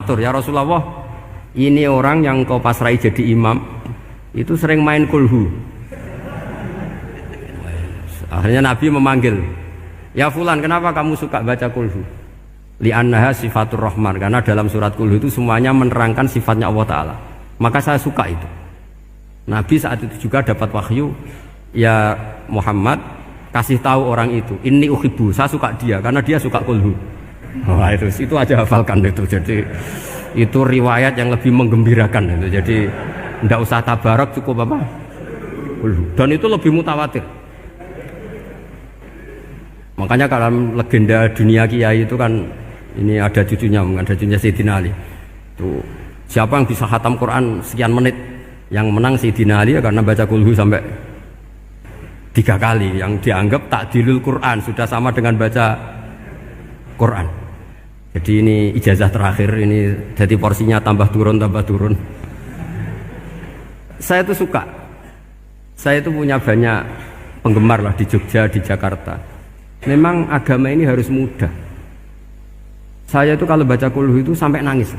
matur, ya Rasulullah, ini orang yang kau pasrai jadi imam itu sering main kulhu. Akhirnya Nabi memanggil, ya fulan, kenapa kamu suka baca kulhu? Li'annaha sifatur rahman, karena dalam surat kulhu itu semuanya menerangkan sifatnya Allah Ta'ala, maka saya suka itu. Nabi saat itu juga dapat wahyu, ya Muhammad, kasih tahu orang itu, inni uhibbu, saya suka dia karena dia suka kulhu. Wah, itu aja hafalkan itu. Jadi itu riwayat yang lebih menggembirakan itu. Jadi tidak usah tabarak, cukup apa? Kulhu. Dan itu lebih mutawatir. Makanya kalau legenda dunia kiai itu kan, ini ada cucunya Sayyidina Ali. Tuh, siapa yang bisa khatam Quran sekian menit, yang menang Sayyidina Ali ya, karena baca kulhu sampai 3 kali, yang dianggap takdilul Quran, sudah sama dengan baca Quran. Jadi ini ijazah terakhir, ini jadi porsinya tambah turun. Saya itu suka, saya itu punya banyak penggemar lah di Jogja, di Jakarta. Memang agama ini harus mudah. Saya itu kalau baca kulhu itu sampai nangis.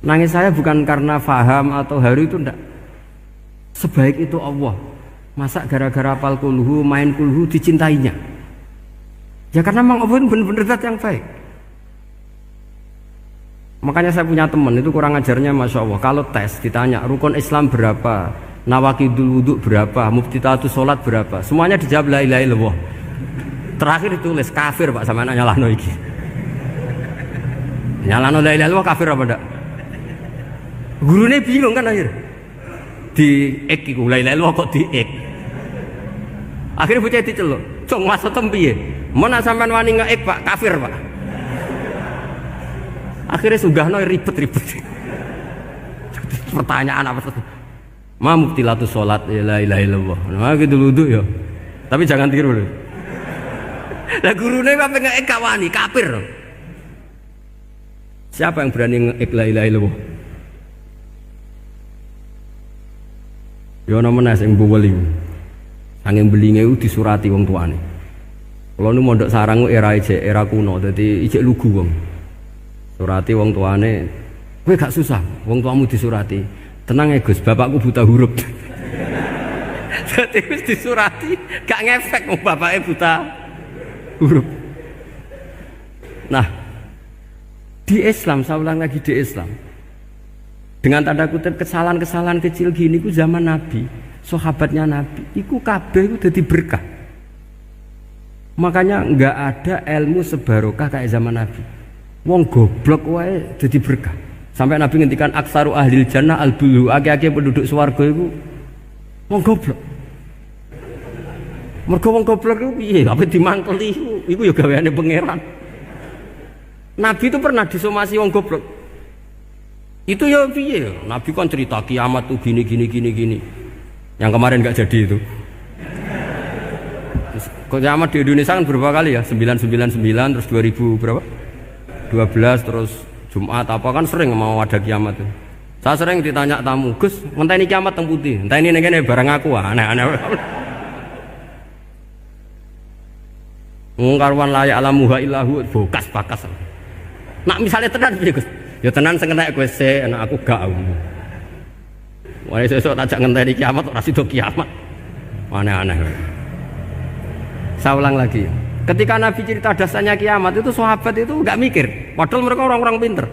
Nangis saya bukan karena faham atau haru, itu enggak. Sebaik itu Allah, masa gara-gara hafal kulhu, main kulhu dicintainya? Ya karena memang Allah benar-benar zat yang baik. Makanya saya punya teman itu kurang ajarnya, masya Allah. Kalau tes ditanya rukun Islam berapa, nawakidul wudhu berapa, muftitatus sholat berapa, semuanya dijawab la ilaha illallah. Terakhir ditulis kafir Pak, sama anak nyalano iki. Nyalano la ilaha illallah kafir apa enggak? Gurunya bingung kan akhir. Di ek iku la ilaha illallah kok di ek. Akhirnya bocah diceluk, "Cong maksudem piye? Mana sampean wani ngeek Pak, kafir Pak." Akhirnya sugahno ribet-ribet. Pertanyaan apa tuh? Ma mubtilatus sholat la ilaha illallah. Nah gitu wudu ya. Tapi jangan tiru lho. Lah gurune kok ngeek gak wani, kafir. Siapa yang berani ngeek la ilaha illallah? Ya ana menes sing buweling. Angin belinge itu disurati wong tuane. Kalau nu mondok sarang era kuno, jadi ijek lugu wong. Surati wong tuane, kowe gak susah, wong tuamu disurati. Tenang ya Gus, bapakku buta huruf. Jadi wis disurati, gak ngefek wong bapaknya buta huruf. Nah, di Islam, saya ulang lagi, di Islam, dengan tanda kutip kesalahan-kesalahan kecil gini ku zaman Nabi, sahabatnya Nabi, iku kabeh iku dadi berkah. Makanya enggak ada ilmu sebarokah kayak zaman Nabi. Wong goblok wae dadi berkah. Sampai Nabi ngendikan aksaru ahlil jannah al-bulu, akeh-akeh penduduk swarga iku wong goblok. Mergo wong goblok iku piye? Apa dimangkeli iku ya gaweane pangeran. Nabi itu pernah disomasi wong goblok. Itu ya piye? Nabi kan cerita kiamat tuh gini. Yang kemarin nggak jadi itu. Kiamat di Indonesia kan berapa kali ya? 999 terus 2000 berapa? 12 terus Jumat apa kan sering mau ada kiamat itu. Saya sering ditanya tamu, "Gus, ngenteni kiamat teng putih. Enteni ning kene barang aku aneh-aneh." Ngkarwan layak alamuha illahu bokas bakas. Nak misalnya tenan piye Gus? Ya tenan sing enek kowe sik, anak aku gak. Wah, sesuk tak jak ngenteni kiamat ora sida kiamat. Aneh-aneh. Saya ulang lagi. Ketika Nabi cerita dasarnya kiamat itu sahabat itu nggak mikir, padahal mereka orang-orang pinter.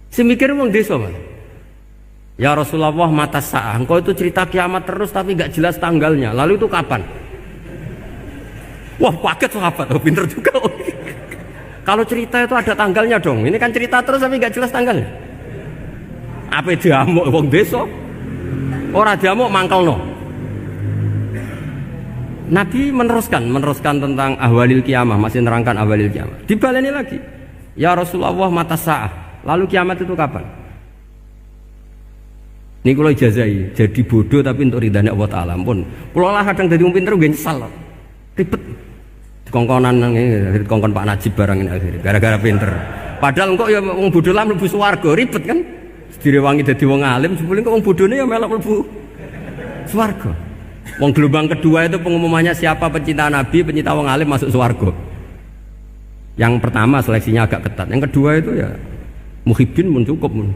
Si mikir wong desa, Mas. Ya Rasulullah, mata sa'ah. Engkau itu cerita kiamat terus tapi nggak jelas tanggalnya. Lalu itu kapan? Wah, kaget sahabat. Oh, pinter juga. Kalau cerita itu ada tanggalnya dong. Ini kan cerita terus tapi nggak jelas tanggalnya. Apa diamuk wong desa? Ora diamuk mangkelno. Nabi meneruskan tentang ahwalil kiamah, masih nerangkan ahwalil kiamah. Dibaleni lagi. Ya Rasulullah, mata sa'ah. Lalu kiamat itu kapan? Ini kalau ijazai, jadi bodoh tapi untuk ridhanya Allah Ta'ala. Ampun, kalau lah kadang jadi pinter gue nyesal. Ribet. Kongkon Pak Najib barang ini akhirnya, gara-gara pinter. Padahal kok ya wong bodoh lah mlebu swarga, ribet kan? Direwangi dadi wong alim, sebelum kok wong bodohne ya melok mlebu swarga. Wong gelombang kedua itu pengumumannya siapa pencinta Nabi, pencinta wong alim masuk swarga. Yang pertama seleksinya agak ketat, yang kedua itu ya Muhibbin mun cukup mun.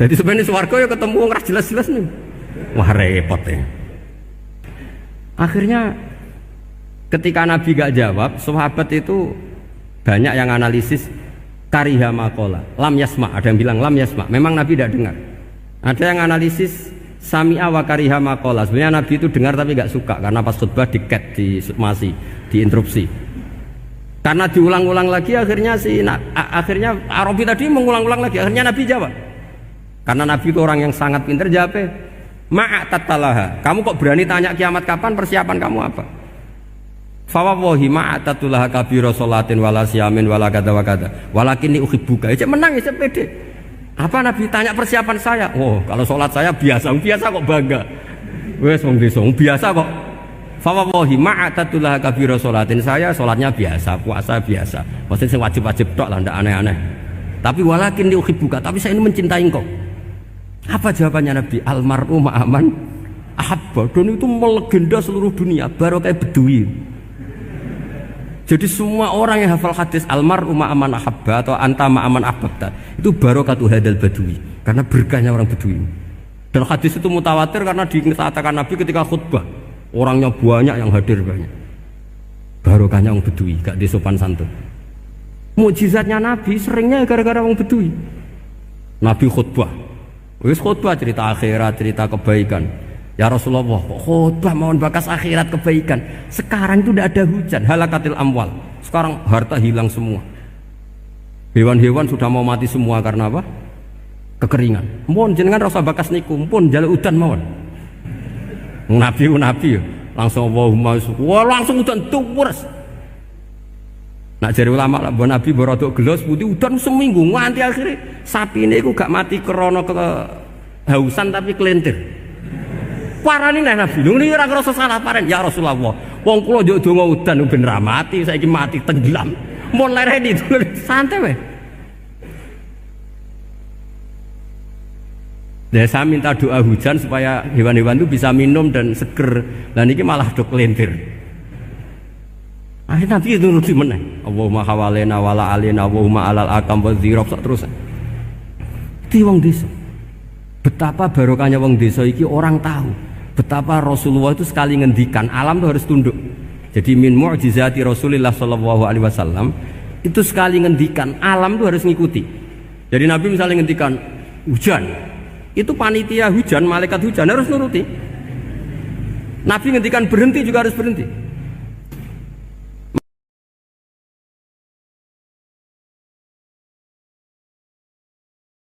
Jadi sebenarnya swarga ya ketemu wong ra jelas-jelas nih. Wah repot ya. Akhirnya ketika Nabi gak jawab, sahabat itu banyak yang analisis kariha maqala, lam yasma, ada yang bilang lam yasma, memang Nabi tidak dengar. Ada yang analisis sami'a wa kariha maqala, sebenarnya Nabi itu dengar tapi gak suka karena pas khutbah di-cut, diinterupsi. Karena diulang-ulang lagi akhirnya akhirnya Arabi tadi mengulang-ulang lagi, akhirnya Nabi jawab. Karena Nabi itu orang yang sangat pintar, jawabnya ma'atatalaha, kamu kok berani tanya kiamat kapan, persiapan kamu apa? Fawawahi ma'atatulaha kabira sholatin wala siyamin wala kada wa kada walakinni uhibbuka. Ya menang ya pede. Apa Nabi tanya persiapan saya? Oh kalau sholat saya biasa kok bangga. Wes wong desa biasa kok. Fawawahi ma'atatulaha kabira sholatin, saya sholatnya biasa, puasa biasa. Maksudnya sing wajib-wajib tok lah, ndak aneh-aneh. Tapi walakinni uhibbuka, tapi saya ini mencintai engkau. Apa jawabannya Nabi? Almar'u ma'aman ahabba. Dan itu melegenda seluruh dunia, baru kayak Bedui. Jadi semua orang yang hafal hadis almar'u ma'aman ahabba atau anta ma'aman ahbabta, itu barokatu hadal badui, karena berkahnya orang Bedui. Dan hadis itu mutawatir karena dikatakan Nabi ketika khutbah, orangnya banyak yang hadir banyak. Barokahnya orang Bedui, gak disopan santun. Mukjizatnya Nabi seringnya gara-gara orang Bedui. Nabi khutbah, wis khutbah cerita akhirat, cerita kebaikan. Ya Rasulullah, khutbah mohon bakas akhirat kebaikan. Sekarang itu tidak ada hujan, halakatil amwal. Sekarang harta hilang semua. Hewan-hewan sudah mau mati semua karena apa? Kekeringan. Mohon jenengan rasa bakas niku, pun jaluk udan mawon. Nabi langsung Allahumma wah langsung udan tuwers. Nak jari ulama lah, Nabi berodok gelos putih udan seminggu nganti akhirnya sapi ini gak mati krono kehausan tapi kelentir. Parani nih Nabi, ini orang rasa salah paren. Ya Rasulullah, wong kula njuk donga udan ben ra mati, saiki mati tenggelam. Mun lereni santai weh. Ya, saya minta doa hujan supaya hewan-hewan itu bisa minum dan seger. Dan ini malah dok kelentir. Akhirnya Nabi itu nuruti meneh. Allahumma hawalena wala alina Allahumma alal akam wa zirab terus. Itu wong desa. Betapa barokahnya wong desa iki orang tahu. Betapa Rasulullah itu sekali ngendikan alam itu harus tunduk. Jadi min mu'jizati Rasulullah sallallahu alaihi wasallam itu sekali ngendikan alam itu harus ngikuti. Jadi Nabi misalnya ngendikan hujan, itu panitia hujan, malaikat hujan harus nuruti. Nabi ngendikan berhenti juga harus berhenti.